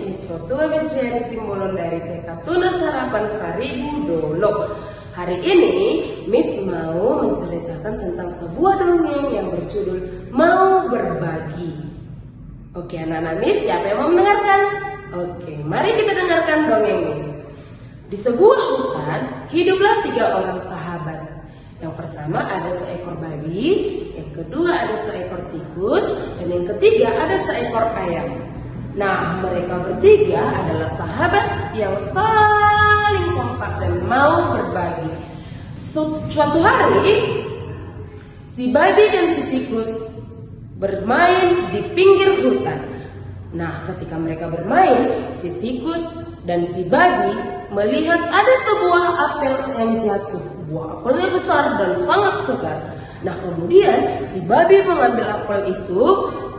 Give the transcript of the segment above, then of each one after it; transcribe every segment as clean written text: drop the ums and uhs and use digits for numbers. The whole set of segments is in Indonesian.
Miss Rotua Mistriani Simbolon dari TK Tunas Harapan 1000 Dolok. Hari ini Miss mau menceritakan tentang sebuah dongeng yang berjudul Mau Berbagi. Oke anak-anak Miss, siapa yang mau mendengarkan? Oke, mari kita dengarkan dongeng Miss. Di sebuah hutan hiduplah 3 orang sahabat. Yang pertama ada seekor babi, yang kedua ada seekor tikus, dan yang ketiga ada seekor ayam. Nah, mereka bertiga adalah sahabat yang saling kompak dan mau berbagi. Suatu hari, si babi dan si tikus bermain di pinggir hutan. Nah, ketika mereka bermain, si tikus dan si babi melihat ada sebuah apel yang jatuh. Buah apelnya besar dan sangat segar. Nah, kemudian si babi mengambil apel itu,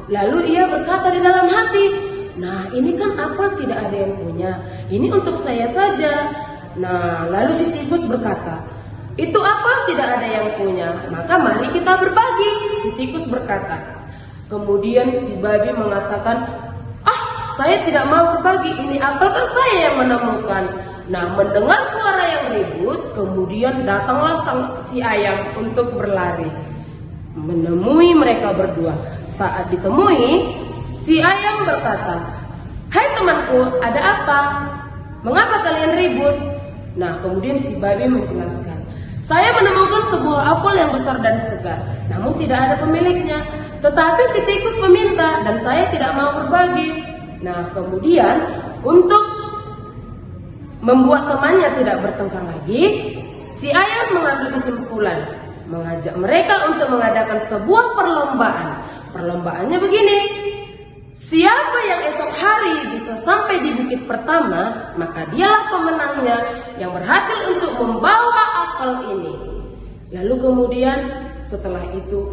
lalu ia berkata di dalam hati, "Nah, ini kan apel tidak ada yang punya. Ini untuk saya saja." Nah, lalu si tikus berkata, "Itu apel tidak ada yang punya. Maka mari kita berbagi." Si tikus berkata. Kemudian si babi mengatakan, "Saya tidak mau berbagi. Ini apel kan saya yang menemukan." Nah, mendengar suara yang ribut, kemudian datanglah si ayam untuk berlari menemui mereka berdua. Saat ditemui, si ayam berkata, "Hai temanku, ada apa? Mengapa kalian ribut?" Nah, kemudian si babi menjelaskan, "Saya menemukan sebuah apel yang besar dan segar, namun tidak ada pemiliknya. Tetapi si tikus meminta dan saya tidak mau berbagi." Nah, kemudian untuk membuat temannya tidak bertengkar lagi, si ayam mengambil kesimpulan, mengajak mereka untuk mengadakan sebuah perlombaan. Perlombaannya begini, siapa yang esok hari bisa sampai di bukit pertama, maka dialah pemenangnya yang berhasil untuk membawa apel ini. Lalu kemudian setelah itu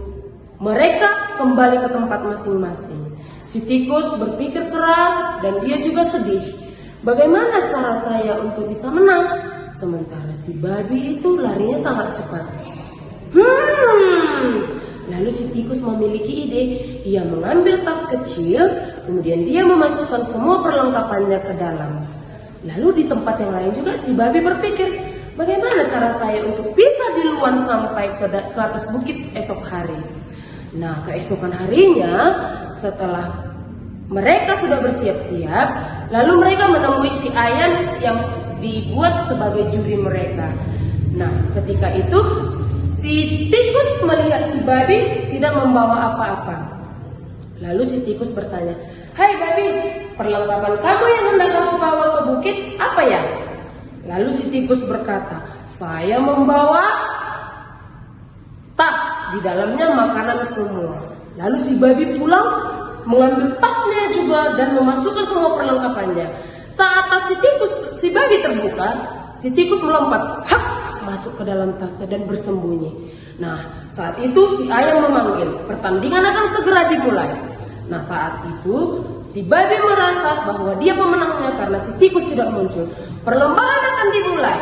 mereka kembali ke tempat masing-masing. Si tikus berpikir keras dan dia juga sedih. Bagaimana cara saya untuk bisa menang? Sementara si babi itu larinya sangat cepat. Lalu si tikus memiliki ide. Ia mengambil tas kecil, kemudian dia memasukkan semua perlengkapannya ke dalam. Lalu di tempat yang lain juga si babi berpikir, bagaimana cara saya untuk bisa duluan sampai ke atas bukit esok hari? Nah, keesokan harinya setelah mereka sudah bersiap-siap, lalu mereka menemui si ayam yang dibuat sebagai juri mereka. Nah, ketika itu si tikus melihat si babi tidak membawa apa-apa. Lalu si tikus bertanya, "Hai babi, perlengkapan kamu yang hendak kamu bawa ke bukit apa ya?" Lalu si tikus berkata, "Saya membawa tas, di dalamnya makanan semua." Lalu si babi pulang mengambil tasnya juga dan memasukkan semua perlengkapannya. Saat tas si babi terbuka, si tikus melompat, masuk ke dalam tasnya dan bersembunyi. Nah, saat itu si ayam memanggil, pertandingan akan segera dimulai. Nah, saat itu si babi merasa bahwa dia pemenangnya karena si tikus tidak muncul. Perlombaan akan dimulai.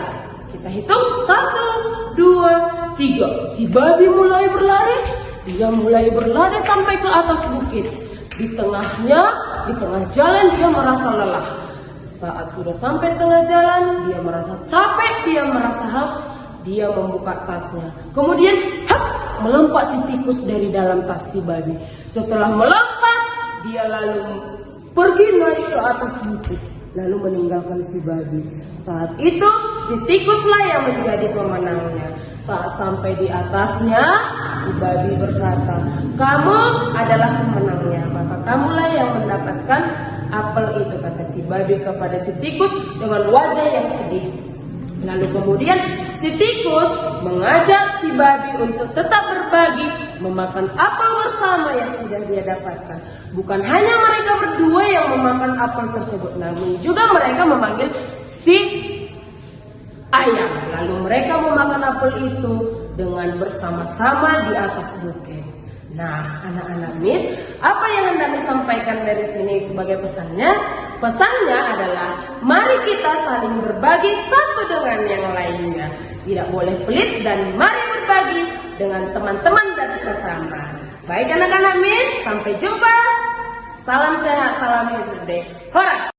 Kita hitung 1, 2, 3. Si babi mulai berlari. Dia mulai berlari sampai ke atas bukit. Di tengah jalan dia merasa lelah. Saat sudah sampai tengah jalan, dia merasa capek, dia merasa haus. Dia membuka tasnya. Kemudian, melompat si tikus dari dalam tas si babi. Setelah melompat, dia lalu pergi naik ke atas bukit, lalu meninggalkan si babi. Saat itu, si tikuslah yang menjadi pemenangnya. Saat sampai di atasnya, si babi berkata, "Kamu adalah pemenangnya, maka kamulah yang mendapatkan apel itu," kata si babi kepada si tikus dengan wajah yang sedih. Lalu kemudian si tikus mengajak si babi untuk tetap berbagi, memakan apel bersama yang sudah dia dapatkan. Bukan hanya mereka berdua yang memakan apel tersebut, namun juga mereka memanggil si ayam. Lalu mereka memakan apel itu dengan bersama-sama di atas bukit. Nah, anak-anak Miss, apa yang hendak disampaikan dari sini sebagai pesannya? Pesannya adalah mari kita saling berbagi satu dengan yang lainnya. Tidak boleh pelit dan mari berbagi dengan teman-teman dan sesama. Baik anak-anak Miss, sampai jumpa. Salam sehat, salam Miss Day. Horas.